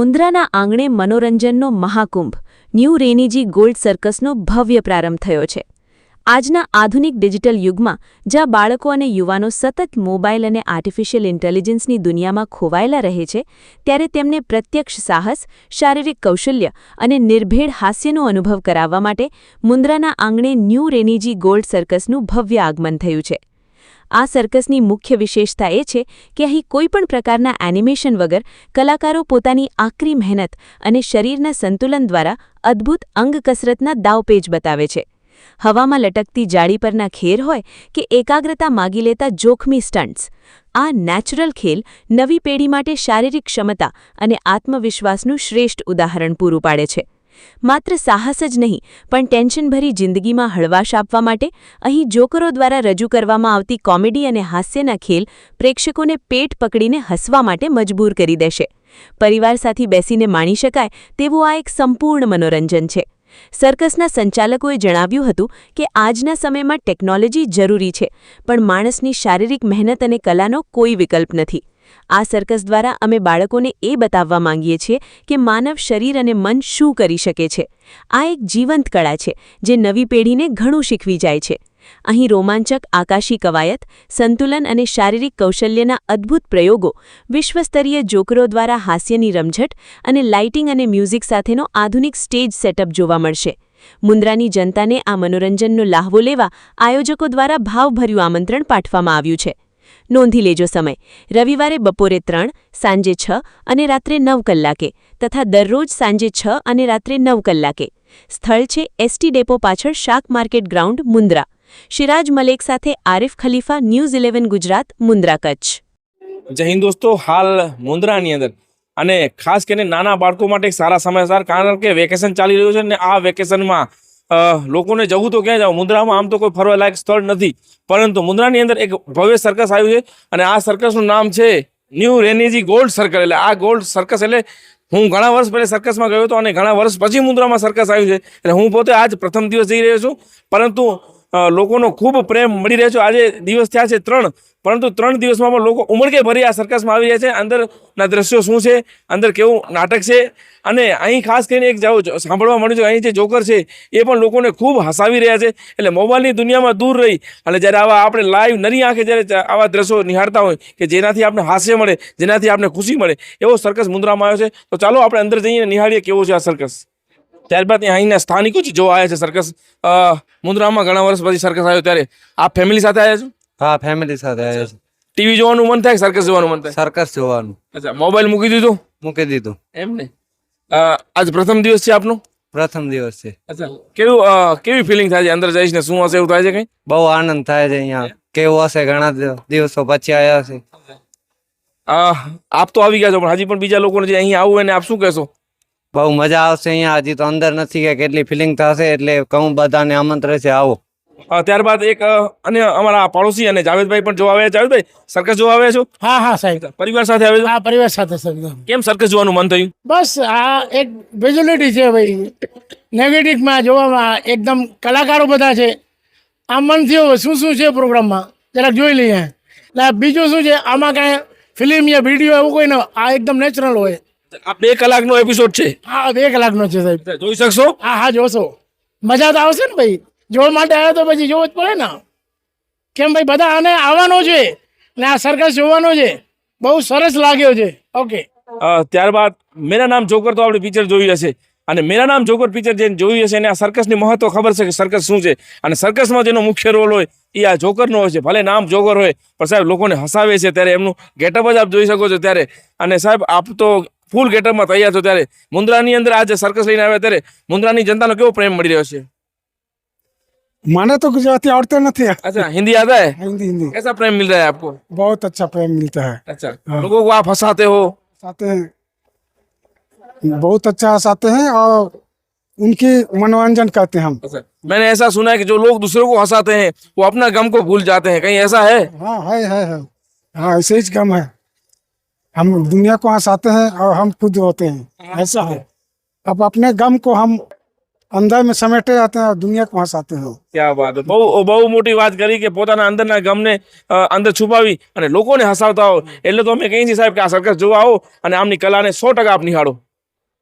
મુન્દ્રાના આંગણે મનોરંજનનો Mahakumbh new રેનીજી gold સર્કસનો ભવ્ય પ્રારંભ થયો છે। આજના આધુનિક ડિજિટલ યુગમાં જ્યાં બાળકો અને યુવાનો સતત મોબાઈલ અને આર્ટિફિશિયલ ઇન્ટેલિજન્સની દુનિયામાં ખોવાયેલા રહે છે, ત્યારે તેમને પ્રત્યક્ષ સાહસ, શારીરિક કૌશલ્ય અને નિર્ભેળ હાસ્યનો અનુભવ કરાવવા માટે મુન્દ્રાના આંગણે ન્યૂ રેનીજી ગોલ્ડ સર્કસનું ભવ્ય આગમન થયું છે। આ સર્કસની મુખ્ય વિશેષતા એ છે કે અહીં કોઈપણ પ્રકારના એનિમેશન વગર કલાકારો પોતાની આકરી મહેનત અને શરીરના સંતુલન દ્વારા અદ્ભુત અંગ કસરતના દાવપેચ બતાવે છે। હવામાં લટકતી જાળી પરના ખેર હોય કે એકાગ્રતા માગી લેતા જોખમી સ્ટન્ટ્સ, આ નેચરલ ખેલ નવી પેઢી માટે શારીરિક ક્ષમતા અને આત્મવિશ્વાસનું શ્રેષ્ઠ ઉદાહરણ પૂરું પાડે છે। માત્ર સાહસ જ નહીં, પણ ટેન્શનભરી જિંદગીમાં હળવાશ આપવા માટે અહીં જોકરો દ્વારા રજૂ કરવામાં આવતી કોમેડી અને હાસ્યના ખેલ પ્રેક્ષકોને પેટ પકડીને હસવા માટે મજબૂર કરી દેશે। પરિવાર સાથે બેસીને માણી શકાય તેવું આ એક સંપૂર્ણ મનોરંજન છે। સર્કસના સંચાલકોએ જણાવ્યું હતું કે આજના સમયમાં ટેકનોલોજી જરૂરી છે, પણ માણસની શારીરિક મહેનત અને કલાનો કોઈ વિકલ્પ નથી। આ સર્કસ દ્વારા અમે બાળકોને એ બતાવવા માંગીએ છીએ કે માનવ શરીર અને મન શું કરી શકે છે। આ એક જીવંત કળા છે જે નવી પેઢીને ઘણું શીખવી જાય છે। અહીં રોમાંચક આકાશી કવાયત, સંતુલન અને શારીરિક કૌશલ્યના અદ્ભુત પ્રયોગો, વિશ્વસ્તરીય જોકરો દ્વારા હાસ્યની રમઝટ અને લાઇટિંગ અને મ્યુઝિક સાથેનો આધુનિક સ્ટેજ સેટઅપ જોવા મળશે। મુન્દ્રાની જનતાને આ મનોરંજનનો લાહવો લેવા આયોજકો દ્વારા ભાવભર્યું આમંત્રણ પાઠવવામાં આવ્યું છે। નોંધી લેજો સમય: રવિવારે બપોરે 3, સાંજે 6 અને રાત્રે 9 કલાકે તથા દરરોજ સાંજે 6 અને રાત્રે 9 કલાકે। સ્થળ છે એસટી ડેપો પાછળ શાક માર્કેટ ગ્રાઉન્ડ, મુન્દ્રા। શિરાજ મલેક સાથે આરિફ ખલીફા, ન્યૂઝ 11 ગુજરાત, મુન્દ્રા, કચ્છ। જય હિન્દ દોસ્તો, હાલ મુન્દ્રાની અંદર અને ખાસ કરીને નાના બાળકો માટે એક સારા સમાચાર, કારણ કે વેકેશન ચાલી રહ્યું છે ને આ વેકેશનમાં લોકોને જવું તો ક્યાં જાવ? મુન્દ્રામાં આમ તો કોઈ ફરવા લાયક સ્થળ નથી, પરંતુ મુન્દ્રાની અંદર એક ભવ્ય સર્કસ આવ્યું છે અને આ સર્કસનું નામ છે ન્યૂ રેનીજી ગોલ્ડ સર્કલ। એટલે આ ગોલ્ડ સર્કસ એટલે હું ઘણા વર્ષ પહેલા સર્કસમાં ગયો હતો અને ઘણા વર્ષ પછી મુન્દ્રામાં સર્કસ આવ્યું છે, એટલે હું પોતે આજ પ્રથમ દિવસ જઈ રહ્યો છું, પરંતુ લોકોનો ખૂબ પ્રેમ મળી રહ્યો છે। આજે દિવસ થયા છે 3, પરંતુ 3 દિવસમાં પણ લોકો ઉમળકે ભરી આ સર્કસમાં આવી રહ્યા છે। અંદરના દ્રશ્યો શું છે, અંદર કેવું નાટક છે, અને અહીં ખાસ કરીને એક સાંભળવા મળ્યું છે અહીં જે જોકર છે એ પણ લોકોને ખૂબ હસાવી રહ્યા છે। એટલે મોબાઈલની દુનિયામાં દૂર રહી અને જ્યારે આવા આપણે લાઈવ નરી આંખે જ્યારે આવા દ્રશ્યો નિહાળતા હોય કે જેનાથી આપણે હાસ્ય મળે, જેનાથી આપણે ખુશી મળે, એવો સર્કસ મુન્દ્રામાં આવ્યો છે। તો ચાલો આપણે અંદર જઈને નિહાળીએ કેવો છે આ સર્કસ। ત્યારબાદ અહીંના સ્થાનિકો જ જોવા આવ્યા છે સર્કસ। મુન્દ્રામાં ઘણા વર્ષ પછી સર્કસ આવ્યો, ત્યારે આપ ફેમિલી સાથે આવ્યા છો? હા, ફેમિલી સાથે આવ્યા છે। ટીવી જોવાનું મન થાય, સર્કસ જોવાનું મન થાય? સર્કસ જોવાનું। અચ્છા, મોબાઈલ મૂકી દીધું? મૂકી દીધું। એમ ને, આજ પ્રથમ દિવસ છે આપનો? પ્રથમ દિવસ છે। અચ્છા, કેવી ફિલિંગ થાય છે અંદર જઈશ ને? શું હશે એવું થાય છે કઈ? બહુ આનંદ થાય છે અહીંયા। કેવું હશે, ઘણા દિવસો પછી આવ્યા છે। આપ તો આવી ગયા છો, પણ હજી પણ બીજા લોકોને જે અહીં આવવું એને આપ શું કહેશો? બહુ મજા આવશે અહીંયા। હજી તો અંદર નથી કે કેટલી ફિલિંગ થશે, એટલે કહું બધાને આમંત્રણ છે, આવો। ત્યારબાદ એક અને અમારા પડોશી અને જાવેદભાઈ પણ જોવા આવ્યા। જાવેદભાઈ, સર્કસ જોવા આવ્યા છો? હા હા સાહેબ, પરિવાર સાથે આવ્યા છો? હા, પરિવાર સાથે સાહેબ। કેમ સર્કસ જોવાનું મન થયું? બસ આ એક વિઝ્યુઅલિટી છે ભાઈ, નેગેટિવમાં જોવામાં એકદમ કલાકારો બધા છે। આ મન થયો શું શું છે પ્રોગ્રામમાં જરાક જોઈ લઈએ। એટલે બીજું શું છે આમાં, કાંઈ ફિલ્મ યા વિડીયો એવું કોઈ ન, આ એકદમ નેચરલ હોય। આ 2 કલાકનો એપિસોડ છે? હા, 2 કલાકનો છે સાહેબ। જોઈ શકશો? હા હા, જોશો, મજા તો આવશે ને ભાઈ। જોવા માટે આવ્યા તો પછી જોવું જ પડે ને, કેમ ભાઈ? બધા આને આવવાનો છે ને આ સર્કસ જોવાનો છે, બહુ સરસ લાગ્યો છે। ઓકે, ત્યારબાદ મેરા નામ જોકર તો આપણે પિક્ચર જોઈ હશે, અને મેરા નામ જોકર પિક્ચર જે જોઈ હશે એને આ સર્કસની મહત્વ ખબર છે કે સર્કસ શું છે, અને સર્કસમાં જેનો મુખ્ય રોલ હોય એ આ જોકરનો હોય છે। ભલે નામ જોકર હોય, પણ સાહેબ લોકોને હસાવે છે, ત્યારે એમનું ગેટઅપ જ આપ જોઈ શકો છો ત્યારે। અને સાહેબ આપ તો ફૂલ ગેટઅપમાં તૈયાર છો, ત્યારે મુન્દ્રાની અંદર આજે સર્કસ લઈને આવ્યા, ત્યારે મુન્દ્રાની જનતાનો કેવો પ્રેમ મળી રહ્યો છે? माने तो गुजराती औरतें नहीं। अच्छा, हिंदी आता है? हिंदी हिंदी कैसा प्रेम मिल रहा है आपको? बहुत अच्छा प्रेम मिलता है। अच्छा, लोगों को आप हंसाते हो? हंसाते हैं, बहुत अच्छा हंसाते हैं और उनकी मनोरंजन करते हैं हम। अच्छा, मैंने ऐसा सुना है कि जो लोग दूसरों को हंसाते हैं वो अपना गम को भूल जाते हैं, कहीं ऐसा है? हाँ है। हाँ, ऐसे ही गम है। हम दुनिया को हंसाते हैं और हम खुद होते हैं, ऐसा है। अब अपने गम को हम अंदर में समेटे जाते हैं और दुनिया को हंसाते हैं। क्या बात है, બહુ મોટી વાત કરી કે પોતાના અંદરના ગમને અંદર છુપાવી અને લોકોને હસાવતા હો। એટલે તો અમે કહીએ છીએ સાહેબ કે આ સર્કસ જોવા આવો અને આમની કલાને 100% આપ નિહાળો।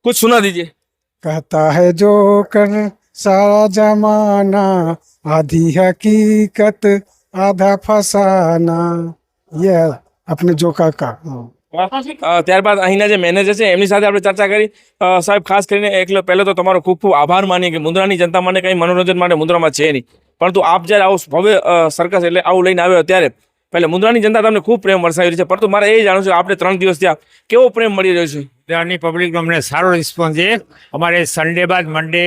कुछ सुना दीजिए। कहता है जो कर सारा जमाना, आधी हकीकत आधा फसाना, ये अपने जोकर का। ત્યારબાદ અહીંના જે મેનેજર છે એમની સાથે આપણે ચર્ચા કરી. સાહેબ, ખાસ કરીને એકલો પહેલો તો તમારો ખૂબ ખૂબ આભાર માનીએ કે મુન્દ્રાની જનતા માટે કંઈ મનોરંજન માટે મુન્દ્રામાં છે નહીં, પરંતુ આપ જ્યારે આવું ભવ્ય સર્કસ એટલે આવું લઈને આવ્યો ત્યારે પહેલે મુન્દ્રાની જનતા તમને ખૂબ પ્રેમ વરસાવી રહી છે, પરંતુ મારે એ જાણવું છે આપણે 3 દિવસ ત્યાં કેવો પ્રેમ મળી રહ્યો છે? ત્યાંની પબ્લિકનો અમને સારો રિસ્પોન્સ છે. અમારે સન્ડે બાદ મંડે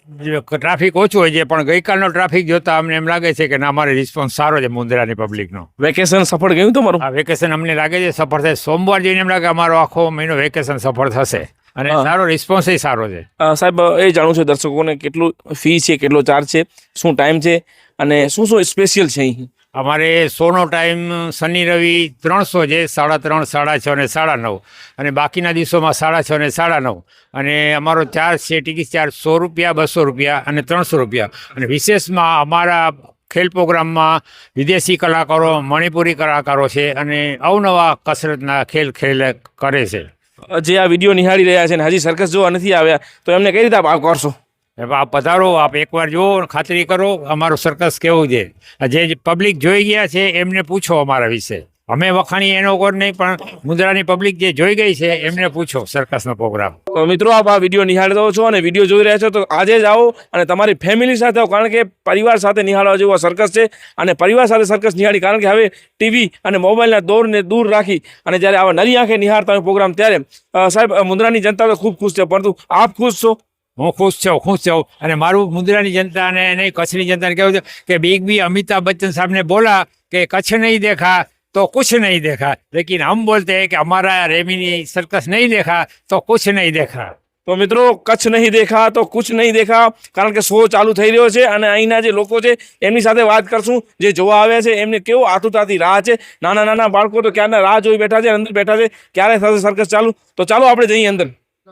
ટ્રાફિક ઓછું હોય છે, પણ ગઈકાલનો ટ્રાફિક જોતા અમને એમ લાગે છે કે ના, અમારે રિસ્પોન્સ સારો છે મુન્દ્રાની પબ્લિકનો. વેકેશન સફળ ગયું તમારું? આ વેકેશન અમને લાગે છે સફળ થાય. સોમવાર જઈને એમ લાગે અમારો આખો મહિનો વેકેશન સફળ થશે, અને સારો રિસ્પોન્સ એ સારો છે. સાહેબ, એ જાણવું છે દર્શકોને કેટલું ફી છે, કેટલો ચાર્જ છે, શું ટાઈમ છે અને શું શું સ્પેશિયલ છે અહીં? અમારે શોનો ટાઈમ શનિ રવિ 300 છે, 3:30, 6:30 અને 9:30, અને બાકીના દિવસોમાં 6:30 અને 9:30. અને અમારો ચાર્જ છે ટિકિટ ચાર્જ ₹100, ₹200 અને ₹300. અને વિશેષમાં અમારા ખેલ પ્રોગ્રામમાં વિદેશી કલાકારો, મણિપુરી કલાકારો છે, અને અવનવા કસરતના ખેલ કરે છે. જે આ વિડીયો નિહાળી રહ્યા છે ને હજી સર્કસ જોવા નથી આવ્યા તો એમને કઈ રીતે આપ કરશો? આપ પધારો, આપ એકવાર જુઓ, ખાતરી કરો અમારું સર્કસ કેવું છે. જે પબ્લિક જોઈ ગયા છે એમને પૂછો અમારા વિશે. અમે વખાણી એનો કોર નહીં, પણ મુન્દ્રાની પબ્લિક જે જોઈ ગઈ છે એમને પૂછો સર્કસનો પ્રોગ્રામ. તો મિત્રો, આપ આ વિડીયો નિહાળતા છો અને વિડીયો જોઈ રહ્યા છો તો આજે જ આવો અને તમારી ફેમિલી સાથે આવો, કારણ કે પરિવાર સાથે નિહાળવા જેવો સર્કસ છે. અને પરિવાર સાથે સર્કસ નિહાળી, કારણ કે હવે ટીવી અને મોબાઈલના દોરને દૂર રાખી અને જ્યારે આવા નરી આંખે નિહાળતા હોય પ્રોગ્રામ ત્યારે સાહેબ, મુન્દ્રાની જનતા તો ખૂબ ખુશ છે, પરંતુ આપ ખુશ છો? હું ખુશ છું. અને મારું મુન્દ્રાની જનતાને નહીં, કચ્છની જનતાને કહેવું છે કે બિગ બી અમિતાભ બચ્ચન સાહેબને બોલા કે કચ્છ નહીં દેખા तो कुछ नहीं देखा, लेकिन हम बोलते हैं कि हमारा रेमिनी सर्कस नहीं देखा तो कुछ नहीं देखा. તો મિત્રો, કચ્છ નહીં દેખા તો કુછ નહીં દેખા, કારણ કે શો ચાલુ થઈ રહ્યો છે અને અહીંના જે લોકો છે એમની સાથે વાત કરશું. જે જોવા આવ્યા છે એમને કેવો આતુરતાથી રાહ છે. નાના નાના બાળકો તો ક્યારના રાહ જોઈ બેઠા છે, અંદર બેઠા છે ક્યારે થશે સર્કસ ચાલુ. તો ચાલો આપણે જઈએ અંદર.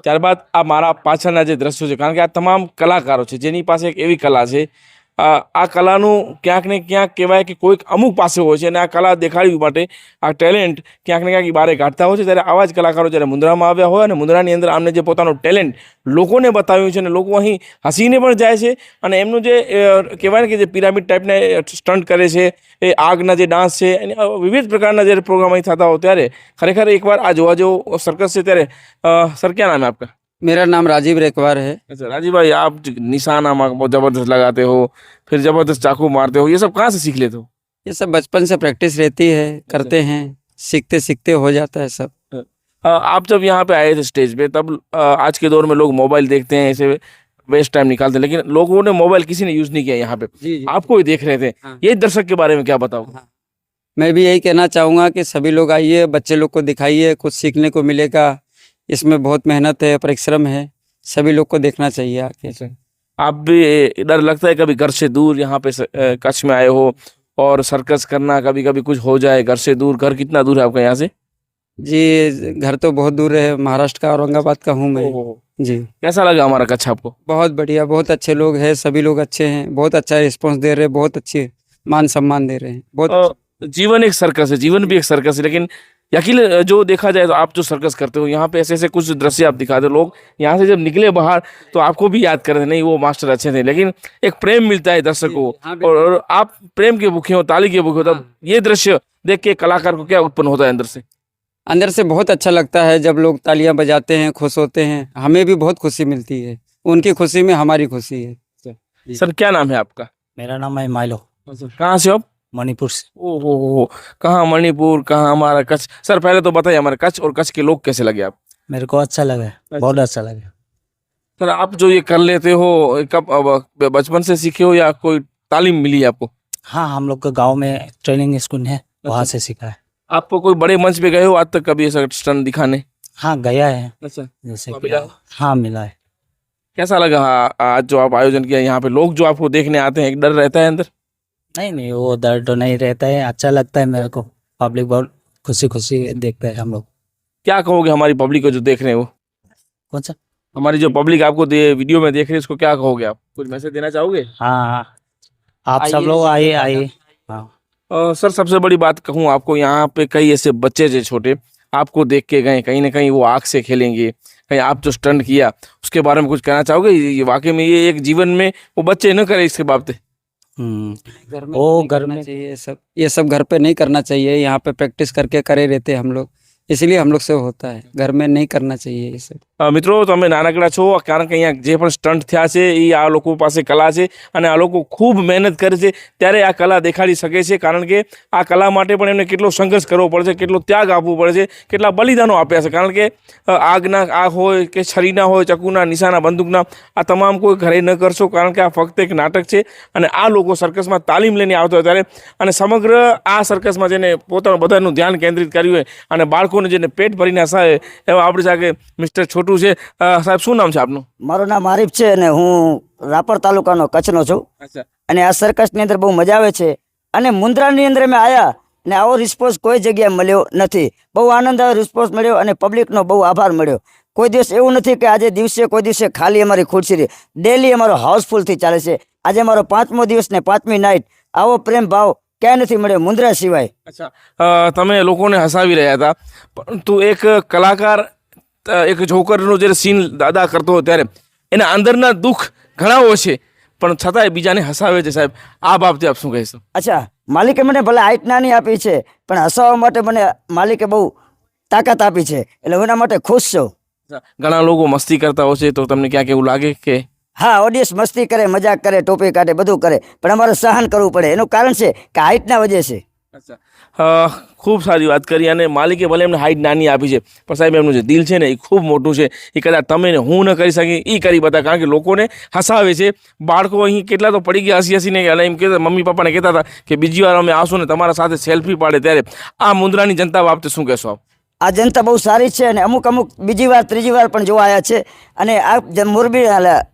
ત્યારબાદ આ મારા પાછળના જે દ્રશ્યો છે, કારણ કે આ તમામ કલાકારો છે જેની પાસે એક એવી કલા છે, આ કલાનું ક્યાંક ને ક્યાંક કહેવાય કે કોઈક અમુક પાસે હોય છે અને આ કલા દેખાડવી માટે આ ટેલેન્ટ ક્યાંક ને ક્યાંક બહાર કાઢતા હોય છે. ત્યારે આવા જ કલાકારો જ્યારે મુન્દ્રામાં આવ્યા હોય અને મુન્દ્રાની અંદર આમને જે પોતાનું ટેલેન્ટ લોકોને બતાવ્યું છે અને લોકો અહીં હસીને પણ જાય છે. અને એમનું જે કહેવાય ને કે જે પિરામિડ ટાઈપના સ્ટન્ટ કરે છે, એ આગના જે ડાન્સ છે, અને વિવિધ પ્રકારના જ્યારે પ્રોગ્રામ અહીં થતા હોય ત્યારે ખરેખર એકવાર આ જોવા જેવો સર્કસ છે. ત્યારે સર, ક્યાં નામ है आपका? मेरा नाम राजीव रेकवार है. अच्छा राजीव भाई, आप निशाना बहुत जबरदस्त लगाते हो, फिर जबरदस्त चाकू मारते हो, ये सब कहाँ से सीख लेते हो? ये सब बचपन से प्रैक्टिस रहती है, करते हैं, सीखते सीखते हो जाता है सब. आप जब यहाँ पे आए थे स्टेज पे, तब आज के दौर में लोग मोबाइल देखते हैं, ऐसे वेस्ट टाइम निकालते हैं, लेकिन लोगों ने मोबाइल किसी ने यूज नहीं किया यहाँ पे. आपको ही देख रहे थे. ये दर्शक के बारे में क्या बताओ? मैं भी यही कहना चाहूँगा कि सभी लोग आइए, बच्चे लोग को दिखाइए, कुछ सीखने को मिलेगा. इसमें बहुत मेहनत है, परिश्रम है, सभी लोग को देखना चाहिए आके. आप भी डर लगता है कभी घर से दूर यहाँ पे कच्छ में आए हो और सर्कस करना, कभी कभी कुछ हो जाए घर से दूर? घर कितना दूर है आपका यहाँ से? जी, घर तो बहुत दूर है, महाराष्ट्र का औरंगाबाद का हूँ मैं. जी. कैसा लगा हमारा कच्छ आपको? बहुत बढ़िया, बहुत अच्छे लोग हैं, सभी लोग अच्छे हैं, बहुत अच्छा रिस्पॉन्स दे रहे हैं, बहुत अच्छे मान सम्मान दे रहे हैं. बहुत जीवन एक सर्कस है, जीवन भी एक सर्कस है, लेकिन यकीन जो देखा जाए तो आप जो सर्कस करते हो यहाँ पे ऐसे ऐसे कुछ दृश्य आप दिखाते हो, लोग यहाँ से जब निकले बाहर तो आपको भी याद करते नहीं वो मास्टर अच्छे थे, लेकिन एक प्रेम मिलता है दर्शकों को. और आप प्रेम के भूखे हो, ताली के भूखे हो, तब ये दृश्य देख के कलाकार को क्या उत्पन्न होता है अंदर से? अंदर से बहुत अच्छा लगता है जब लोग तालियां बजाते हैं, खुश होते हैं. हमें भी बहुत खुशी मिलती है, उनकी खुशी में हमारी खुशी है. सर, क्या नाम है आपका? मेरा नाम है माइलो. कहाँ से आप? मणिपुर से. ओहो, कहाँ मणिपुर, कहाँ हमारा कच्छ? सर पहले तो बताइए हमारे कच्छ और कच्छ के लोग कैसे लगे आप? मेरे को अच्छा लगा, बहुत अच्छा लगा. सर, आप जो ये कर लेते हो कब, बचपन से सीखे हो या कोई तालीम मिली है आपको? हाँ, हम लोग के गांव में ट्रेनिंग स्कूल है, वहाँ से सीखा है. आपको कोई बड़े मंच पे गए हो आज तक कभी ऐसा स्टंट दिखाने? हाँ, गया है. अच्छा, जैसे तो कि मिला? हाँ, मिला है. कैसा लगा आज जो आप आयोजन किया यहाँ पे? लोग जो आपको देखने आते हैं, एक डर रहता है अंदर? नहीं, वो दर्द तो नहीं रहता है, अच्छा लगता है मेरे को. पब्लिक बहुत खुशी खुशी देखते हैं हम लोग. क्या कहोगे हमारी पब्लिक को जो देख रहे हैं वो? कौन सा? हमारी जो पब्लिक आपको वीडियो में देख रही है उसको क्या कहोगे आप? कुछ मैसेज देना चाहोगे? हाँ, आप सब लोग आइए. हाँ. सर, सबसे बड़ी बात कहूँ आपको, यहाँ पे कई ऐसे बच्चे जो छोटे आपको देख के गए, कहीं ना कहीं वो आग से खेलेंगे, कहीं आप जो स्टंट किया उसके बारे में कुछ कहना चाहोगे? ये वाकई में ये एक जीवन में वो बच्चे न करे इसके बाबत? घर में वो नहीं घर करना में- चाहिए ये सब घर पे नहीं करना चाहिए। यहाँ पे प्रैक्टिस करके करे रहते हम लोग, इसलिए हम लोग से होता है। घर में नहीं करना चाहिए ये सब। મિત્રો તમે નાનકડા છો, કારણ કે અહીંયા જે પણ સ્ટન્ટ થયા છે એ આ લોકો પાસે કલા છે અને આ લોકો ખૂબ મહેનત કરે છે ત્યારે આ કલા દેખાડી શકે છે, કારણ કે આ કલા માટે પણ એમને કેટલો સંઘર્ષ કરવો પડે છે, કેટલો ત્યાગ આપવો પડે છે, કેટલા બલિદાનો આપ્યા છે, કારણ કે આગના આગ હોય કે છરીના હોય, ચકુના, નિશાના, બંદૂકના, આ તમામ કોઈ ઘરે ન કરશો, કારણ કે આ ફક્ત એક નાટક છે અને આ લોકો સર્કસમાં તાલીમ લઈને આવતા હોય ત્યારે અને સમગ્ર આ સર્કસમાં જેને પોતાનું બધાનું ધ્યાન કેન્દ્રિત કર્યું હોય અને બાળકોને જેને પેટ ભરીને હસાવે એવા આપણી સાથે મિસ્ટર છોટુ છે। સાહેબ શું નામ છે આપનું? મારું નામ આરીફ છે અને હું રાપર તાલુકાનો કચ્છનો છું અચ્છા, અને આ સર્કસની અંદર બહુ મજા આવે છે અને મુન્દ્રાની અંદર મેં આવ્યા ને આવો રિસ્પોન્સ કોઈ જગ્યાએ મળ્યો નથી। બહુ આનંદ આવ્યો, રિસ્પોન્સ મળ્યો અને પબ્લિકનો બહુ આભાર મળ્યો। કોઈ દિવસ એવું નથી કે આજે દિવસે કોઈ દિવસે ખાલી અમારી ખુરશી રહી, ડેલી અમારો હાઉસફુલથી ચાલે છે। આજે અમારો 5મો દિવસ ને 5મી નાઇટ, આવો પ્રેમ ભાવ ક્યાંય નથી મળ્યો મુન્દ્રા સિવાય। અચ્છા, તમે લોકોને હસાવી રહ્યા હતા, પરંતુ એક કલાકાર એક જોકરનો જ્યારે સીન અદા કરતો હોય ત્યારે એના અંદરના દુઃખ ઘણા હોય છે, પણ છતાંય બીજાને હસાવે છે। સાહેબ આ બાબતે આપ શું કહેશો? અચ્છા, માલિકે મને ભલે હાઈટ નાની આપી છે પણ હસાવવા માટે મને માલિકે બહુ તાકાત આપી છે, એટલે હું એના માટે ખુશ છું। ઘણા લોકો મસ્તી કરતા હોય છે, તો તમને ક્યાંક એવું લાગે કે હા, ઓડિયન્સ મસ્તી કરે, મજાક કરે, ટોપી કાઢે, બધું કરે, પણ અમારે સહન કરવું પડે। એનું કારણ છે કે હાઈટના વજે છે। અચ્છા, ખૂબ સારી વાત કરી અને માલિકે ભલે એમને હાઈટ નાની આપી છે, પણ સાહેબ એમનું જે દિલ છે ને એ ખૂબ મોટું છે। એ કદાચ તમે ને હું ન કરી શકી એ કરી બતા, કારણ કે લોકોને હસાવે છે। બાળકો અહીં કેટલા તો પડી ગયા હસી હસીને, અને એમ કહેતા મમ્મી પપ્પાને કહેતા હતા કે બીજી વાર અમે આવશું ને તમારા સાથે સેલ્ફી પાડે, ત્યારે આ મુન્દ્રાની જનતા બાબતે શું કહેશો આપ? આ જનતા બહુ સારી છે અને અમુક બીજી વાર ત્રીજી વાર પણ જોવા આવ્યા છે અને આ મોરબી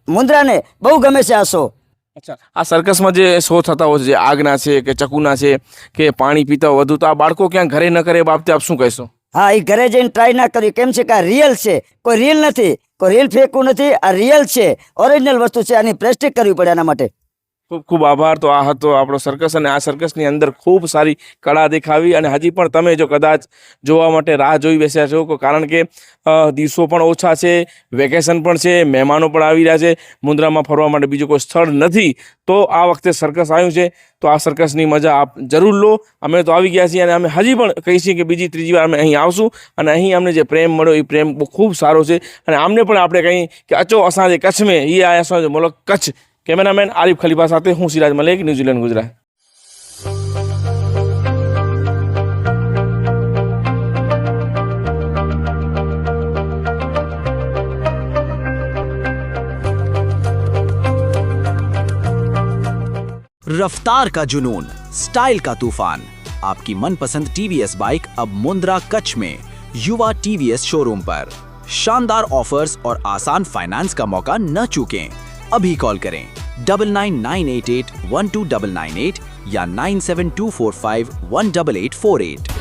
મુન્દ્રાને બહુ ગમે છે આ શો। અચ્છા, આ સર્કસમાં જે શો થતા હોય છે, જે આગના છે કે ચકુના છે કે પાણી પીતા હોય વધુ, તો આ બાળકો ક્યાંક ઘરે ન કરે એ બાબતે આપ શું કહેશો? હા, એ ઘરે જઈને ટ્રાય ના કર્યું, કેમ છે કે આ રિયલ છે, કોઈ રીલ નથી, કોઈ રીલ ફેંકવું નથી, આ રિયલ છે, ઓરિજિનલ વસ્તુ છે, આની પ્રેસ્ટિક કરવી પડે એના માટે। ખૂબ ખૂબ આભાર। તો આ હતો આપણો સર્કસ અને આ સર્કસની અંદર ખૂબ સારી કળા દેખાવી અને હજી પણ તમે જો કદાચ જોવા માટે રાહ જોઈ બેસ્યા છો, કારણ કે દિવસો પણ ઓછા છે, વેકેશન પણ છે, મહેમાનો પણ આવી રહ્યા છે, મુન્દ્રામાં ફરવા માટે બીજું કોઈ સ્થળ નથી, તો આ વખતે સર્કસ આવ્યું છે, તો આ સર્કસની મજા આપ જરૂર લો। અમે તો આવી ગયા છીએ અને અમે હજી પણ કહીએ છીએ કે બીજી ત્રીજી વાર અમે અહીં આવશું અને અહીં અમને જે પ્રેમ મળ્યો એ પ્રેમ બહુ ખૂબ સારો છે અને આમને પણ આપણે કહીએ કે અચો અસાંજે કચ્છ में ये आया असांजो मुल्क कच्छ। कैमरामैन आरिफ खलीफा साथे हूँ सिराज मलिक, न्यूजीलैंड गुजरात। रफ्तार का जुनून, स्टाइल का तूफान, आपकी मनपसंद टीवीएस बाइक अब मुंद्रा कच्छ में युवा टीवीएस शोरूम पर। शानदार ऑफर्स और आसान फाइनेंस का मौका न चूकें। अभी कॉल करें 9998812998 या 9724518848।